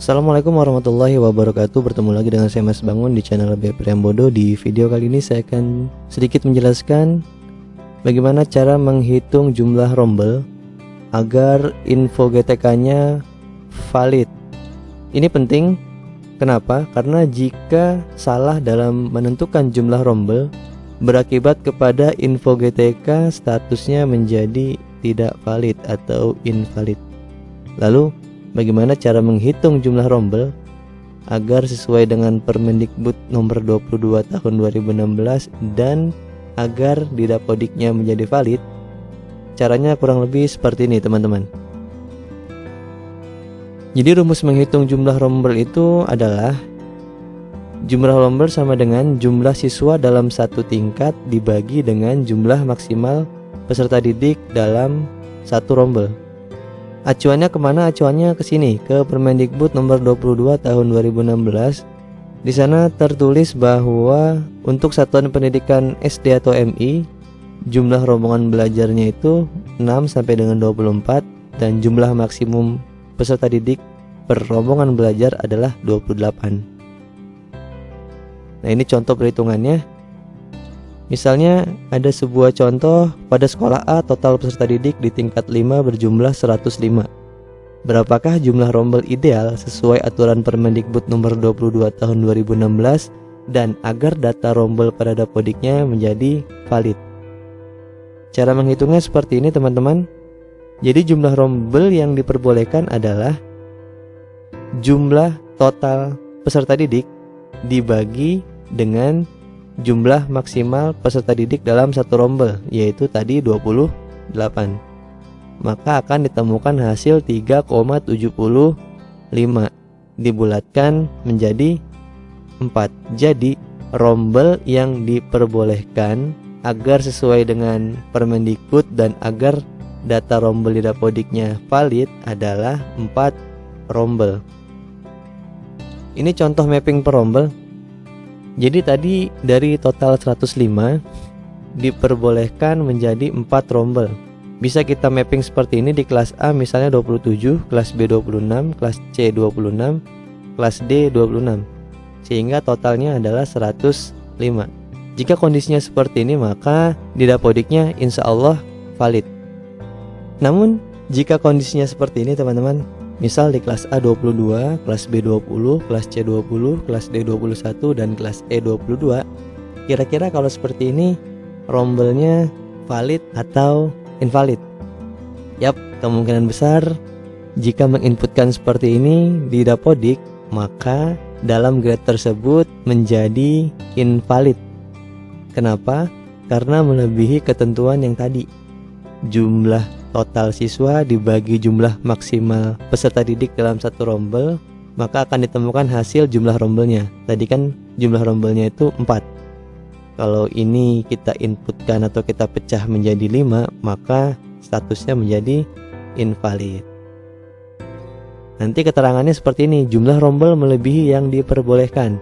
Assalamualaikum warahmatullahi wabarakatuh. Bertemu lagi dengan saya Mas Bangun di channel B Priambodo. Di video kali ini saya akan sedikit menjelaskan bagaimana cara menghitung jumlah rombel agar info GTK-nya valid. Ini penting. Kenapa? Karena jika salah dalam menentukan jumlah rombel berakibat kepada info GTK statusnya menjadi tidak valid atau invalid. Lalu bagaimana cara menghitung jumlah rombel agar sesuai dengan Permendikbud nomor 22 tahun 2016 dan agar di Dapodiknya menjadi valid? Caranya kurang lebih seperti ini, teman-teman. Jadi rumus menghitung jumlah rombel itu adalah jumlah rombel sama dengan jumlah siswa dalam satu tingkat dibagi dengan jumlah maksimal peserta didik dalam satu rombel. Acuannya kemana? Acuannya ke sini, ke Permendikbud nomor 22 tahun 2016. Di sana tertulis bahwa untuk satuan pendidikan SD atau MI, jumlah rombongan belajarnya itu 6 sampai dengan 24 dan jumlah maksimum peserta didik per rombongan belajar adalah 28. Nah, ini contoh perhitungannya. Misalnya ada sebuah contoh, pada sekolah A total peserta didik di tingkat 5 berjumlah 105. Berapakah jumlah rombel ideal sesuai aturan Permendikbud nomor 22 tahun 2016 dan agar data rombel pada Dapodiknya menjadi valid? Cara menghitungnya seperti ini, teman-teman. Jadi jumlah rombel yang diperbolehkan adalah jumlah total peserta didik dibagi dengan jumlah maksimal peserta didik dalam satu rombel, yaitu tadi 28. Maka akan ditemukan hasil 3,75 dibulatkan menjadi 4. Jadi rombel yang diperbolehkan agar sesuai dengan Permendikbud dan agar data rombel di Dapodiknya valid adalah 4 rombel. Ini contoh mapping per rombel. Jadi tadi dari total 105 diperbolehkan menjadi 4 rombel. Bisa kita mapping seperti ini di kelas A misalnya 27, kelas B 26, kelas C 26, kelas D 26. Sehingga totalnya adalah 105. Jika kondisinya seperti ini maka di Dapodiknya insya Allah valid. Namun jika kondisinya seperti ini, teman-teman, misal di kelas A 22, kelas B 20, kelas C 20, kelas D 21, dan kelas E 22. Kira-kira kalau seperti ini rombelnya valid atau invalid? Yap, kemungkinan besar jika menginputkan seperti ini di Dapodik, maka dalam grade tersebut menjadi invalid. Kenapa? Karena melebihi ketentuan yang tadi. Jumlah total siswa dibagi jumlah maksimal peserta didik dalam satu rombel, maka akan ditemukan hasil jumlah rombelnya. Tadi kan jumlah rombelnya itu 4. Kalau ini kita inputkan atau kita pecah menjadi 5, maka statusnya menjadi invalid. Nanti keterangannya seperti ini, jumlah rombel melebihi yang diperbolehkan.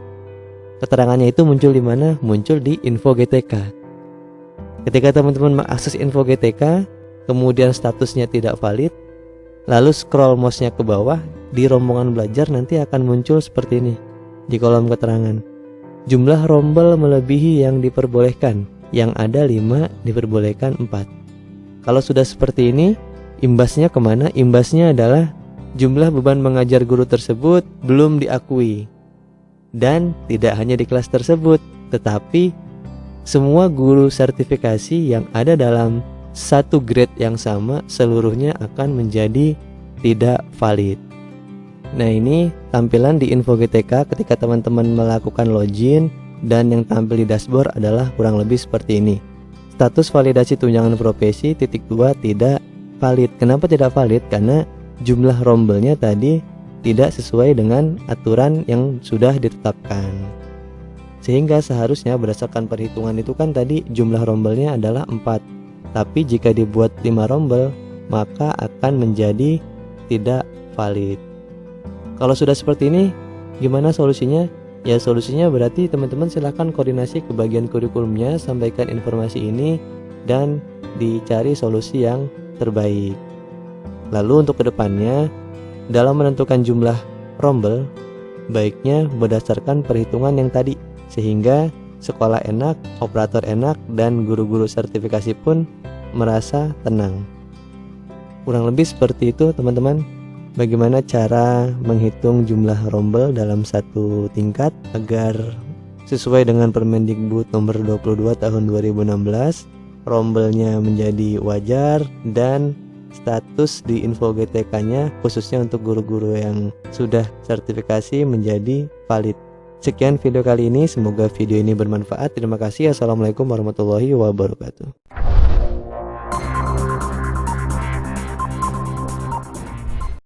Keterangannya itu muncul di mana? Muncul di info GTK. Ketika teman-teman mengakses info GTK, kemudian statusnya tidak valid, lalu scroll mouse-nya ke bawah, di rombongan belajar nanti akan muncul seperti ini di kolom keterangan. Jumlah rombel melebihi yang diperbolehkan, yang ada 5, diperbolehkan 4. Kalau sudah seperti ini, imbasnya kemana? Imbasnya adalah jumlah beban mengajar guru tersebut belum diakui. Dan tidak hanya di kelas tersebut, tetapi semua guru sertifikasi yang ada dalam satu grade yang sama seluruhnya akan menjadi tidak valid. Nah, ini tampilan di info GTK ketika teman-teman melakukan login, dan yang tampil di dashboard adalah kurang lebih seperti ini. Status validasi tunjangan profesi (2) tidak valid. Kenapa tidak valid? Karena jumlah rombelnya tadi tidak sesuai dengan aturan yang sudah ditetapkan. Sehingga seharusnya berdasarkan perhitungan itu kan tadi jumlah rombelnya adalah 4. Tapi jika dibuat 5 rombel, maka akan menjadi tidak valid. Kalau sudah seperti ini, gimana solusinya? Ya, solusinya berarti teman-teman silahkan koordinasi ke bagian kurikulumnya, sampaikan informasi ini, dan dicari solusi yang terbaik. Lalu untuk kedepannya, dalam menentukan jumlah rombel, baiknya berdasarkan perhitungan yang tadi, sehingga sekolah enak, operator enak, dan guru-guru sertifikasi pun merasa tenang. Kurang lebih seperti itu teman-teman, bagaimana cara menghitung jumlah rombel dalam satu tingkat agar sesuai dengan Permendikbud nomor 22 tahun 2016, rombelnya menjadi wajar dan status di info GTK-nya khususnya untuk guru-guru yang sudah sertifikasi menjadi valid. Sekian video kali ini, semoga video ini bermanfaat. Terima kasih. Assalamualaikum warahmatullahi wabarakatuh.